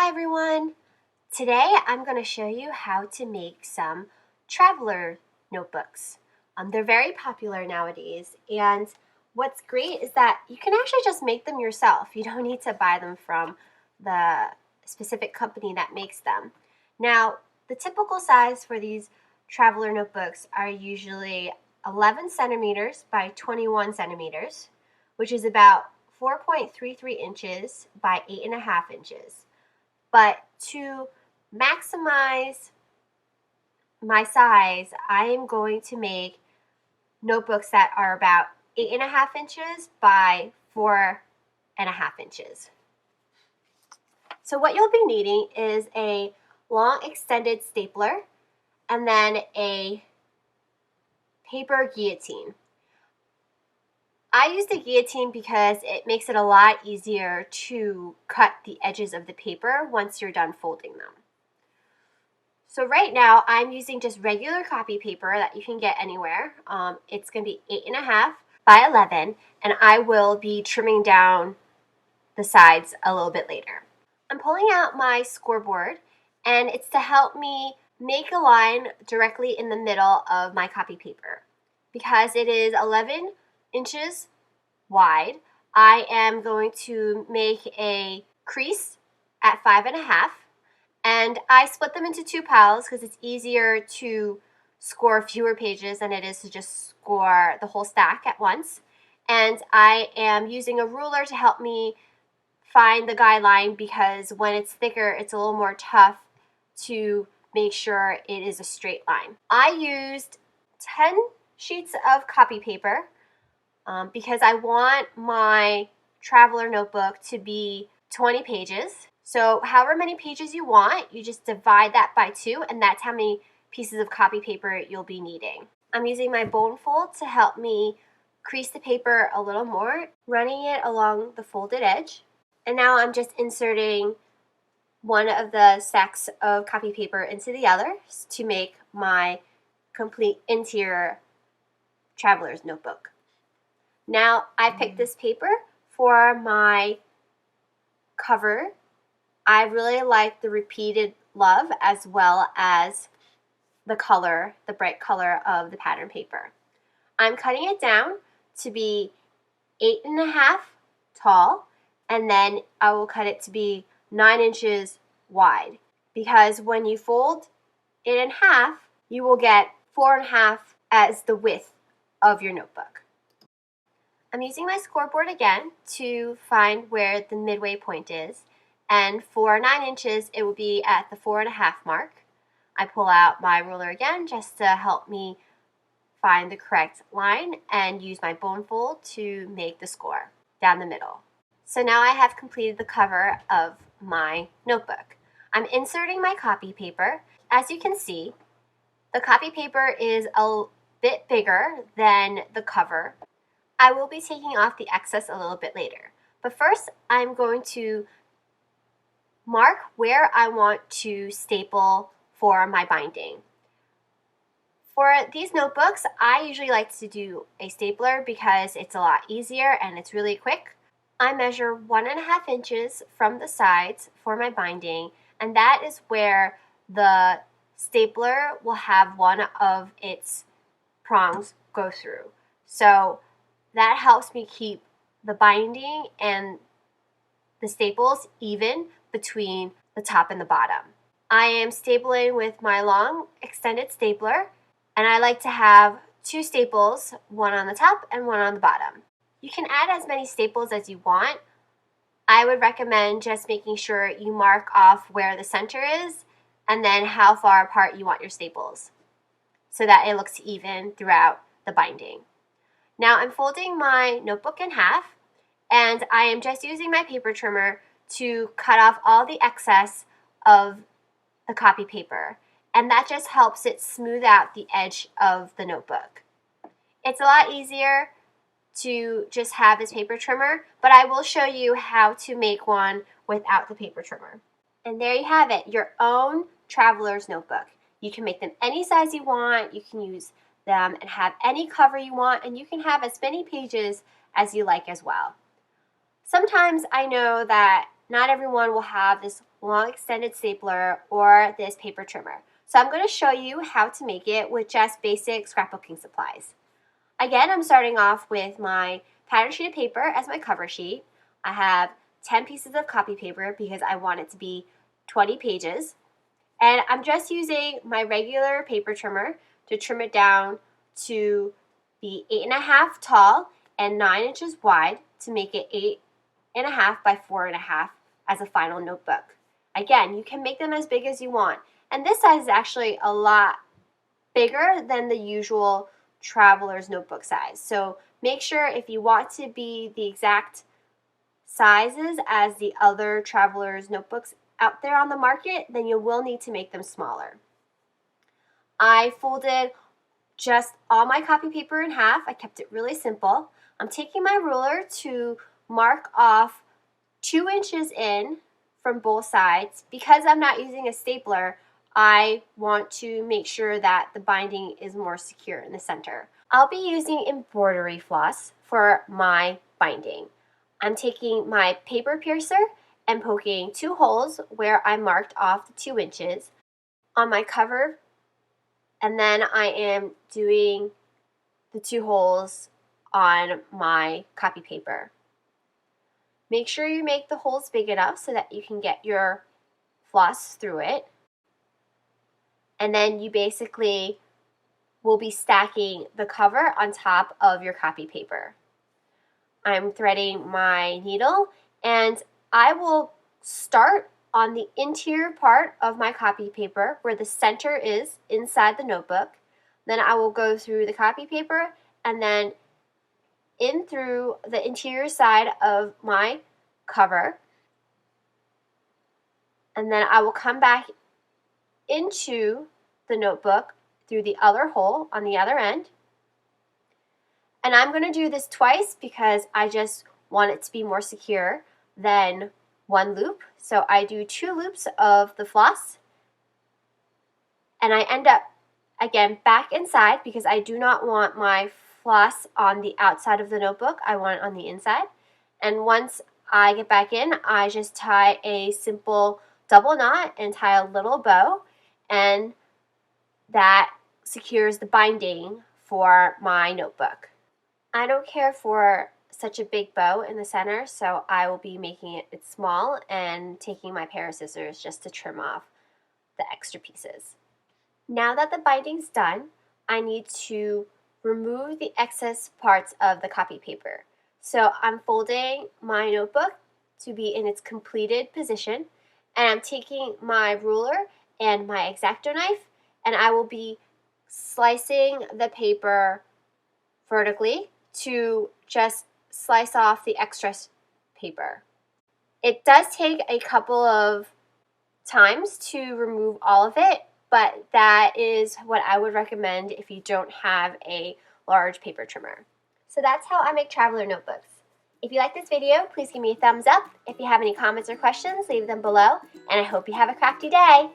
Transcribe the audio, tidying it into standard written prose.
Hi everyone! Today I'm going to show you how to make some traveler notebooks. They're very popular nowadays, and what's great is that you can actually just make them yourself. You don't need to buy them from the specific company that makes them. Now, the typical size for these traveler notebooks are usually 11 centimeters by 21 centimeters, which is about 4.33 inches by 8.5 inches. But to maximize my size, I am going to make notebooks that are about 8.5 inches by 4.5 inches. So what you'll be needing is a long extended stapler and then a paper guillotine. I use the guillotine because it makes it a lot easier to cut the edges of the paper once you're done folding them. So right now I'm using just regular copy paper that you can get anywhere. It's going to be 8.5 by 11, and I will be trimming down the sides a little bit later. I'm pulling out my scoreboard, and it's to help me make a line directly in the middle of my copy paper. Because it is 11 inches wide, I am going to make a crease at 5.5, and I split them into two piles because it's easier to score fewer pages than it is to just score the whole stack at once. And I am using a ruler to help me find the guideline because when it's thicker, it's a little more tough to make sure it is a straight line. I used 10 sheets of copy paper because I want my traveler notebook to be 20 pages. So however many pages you want, you just divide that by 2, and that's how many pieces of copy paper you'll be needing. I'm using my bone fold to help me crease the paper a little more, running it along the folded edge. And now I'm just inserting one of the stacks of copy paper into the other to make my complete interior traveler's notebook. Now I picked this paper for my cover. I really like the repeated love as well as the color, the bright color of the pattern paper. I'm cutting it down to be 8.5 tall, and then I will cut it to be 9 inches wide, because when you fold it in half, you will get 4.5 as the width of your notebook. I'm using my scoreboard again to find where the midway point is, and for 9 inches it will be at the 4.5 mark. I pull out my ruler again just to help me find the correct line and use my bone fold to make the score down the middle. So now I have completed the cover of my notebook. I'm inserting my copy paper. As you can see, the copy paper is a bit bigger than the cover. I will be taking off the excess a little bit later. But first, I'm going to mark where I want to staple for my binding. For these notebooks, I usually like to do a stapler because it's a lot easier and it's really quick. I measure 1.5 inches from the sides for my binding, and that is where the stapler will have one of its prongs go through. So that helps me keep the binding and the staples even between the top and the bottom. I am stapling with my long extended stapler, and I like to have 2 staples, one on the top and one on the bottom. You can add as many staples as you want. I would recommend just making sure you mark off where the center is and then how far apart you want your staples so that it looks even throughout the binding. Now I'm folding my notebook in half, and I am just using my paper trimmer to cut off all the excess of the copy paper, and that just helps it smooth out the edge of the notebook. It's a lot easier to just have this paper trimmer, but I will show you how to make one without the paper trimmer. And there you have it, your own traveler's notebook. You can make them any size you want, you can use them and have any cover you want, and you can have as many pages as you like as well. Sometimes I know that not everyone will have this long extended stapler or this paper trimmer. So I'm going to show you how to make it with just basic scrapbooking supplies. Again, I'm starting off with my pattern sheet of paper as my cover sheet. I have 10 pieces of copy paper because I want it to be 20 pages. And I'm just using my regular paper trimmer to trim it down to be 8.5 tall and 9 inches wide to make it 8.5 by 4.5 as a final notebook. Again, you can make them as big as you want. And this size is actually a lot bigger than the usual traveler's notebook size. So make sure if you want to be the exact sizes as the other traveler's notebooks out there on the market, then you will need to make them smaller. I folded just all my copy paper in half. I kept it really simple. I'm taking my ruler to mark off 2 inches in from both sides. Because I'm not using a stapler, I want to make sure that the binding is more secure in the center. I'll be using embroidery floss for my binding. I'm taking my paper piercer and poking 2 holes where I marked off the 2 inches on my cover, and then I am doing the 2 holes on my copy paper. Make sure you make the holes big enough so that you can get your floss through it. And then you basically will be stacking the cover on top of your copy paper. I'm threading my needle, and I will start on the interior part of my copy paper where the center is inside the notebook. Then I will go through the copy paper and then in through the interior side of my cover. And then I will come back into the notebook through the other hole on the other end. And I'm going to do this twice because I just want it to be more secure than one loop. So I do 2 loops of the floss, and I end up again back inside because I do not want my floss on the outside of the notebook. I want it on the inside. And once I get back in, I just tie a simple double knot and tie a little bow, and that secures the binding for my notebook. I don't care for such a big bow in the center, so I will be making it small and taking my pair of scissors just to trim off the extra pieces. Now that the binding's done, I need to remove the excess parts of the copy paper. So I'm folding my notebook to be in its completed position, and I'm taking my ruler and my X-Acto knife, and I will be slicing the paper vertically to just slice off the extra paper. It does take a couple of times to remove all of it, but that is what I would recommend if you don't have a large paper trimmer. So that's how I make traveler notebooks. If you like this video, please give me a thumbs up. If you have any comments or questions, leave them below, and I hope you have a crafty day.